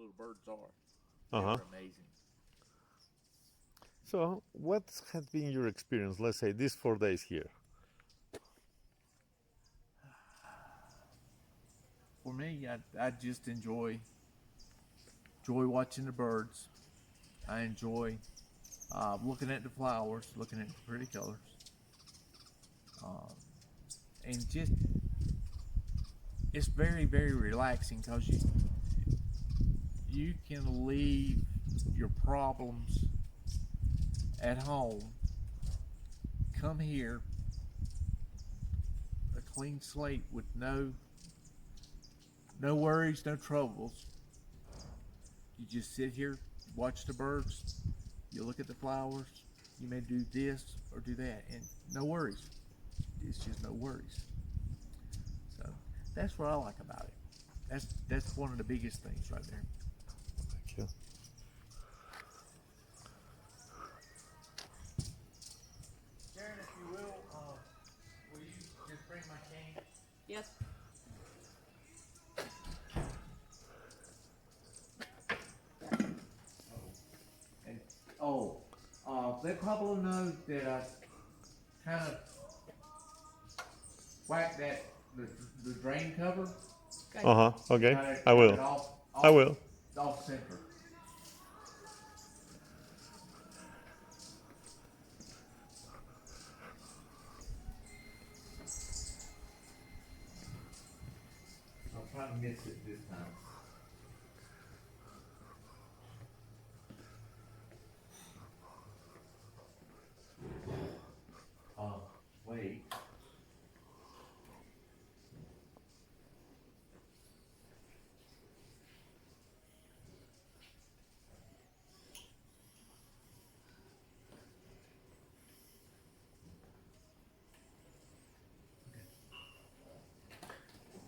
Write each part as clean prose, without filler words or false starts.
little birds are. Uh-huh. They're amazing. So, what has been your experience, let's say, these 4 days here? For me, I just enjoy watching the birds. I enjoy looking at the flowers, looking at the pretty colors, um, and just it's very relaxing because you can leave your problems at home, come here, a clean slate with no worries, no troubles. You just sit here, watch the birds, you look at the flowers. You may do this or do that, and no worries. It's just no worries. So that's what I like about it. That's one of the biggest things right there. Thank you. Sharon, if you will you just bring my cane? Yes. And let Pablo know that I kind of whacked the drain cover. Okay. Uh-huh. Okay. Got it, I got will. it I will. off center. I'm trying to miss it this time. Wait.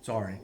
Sorry.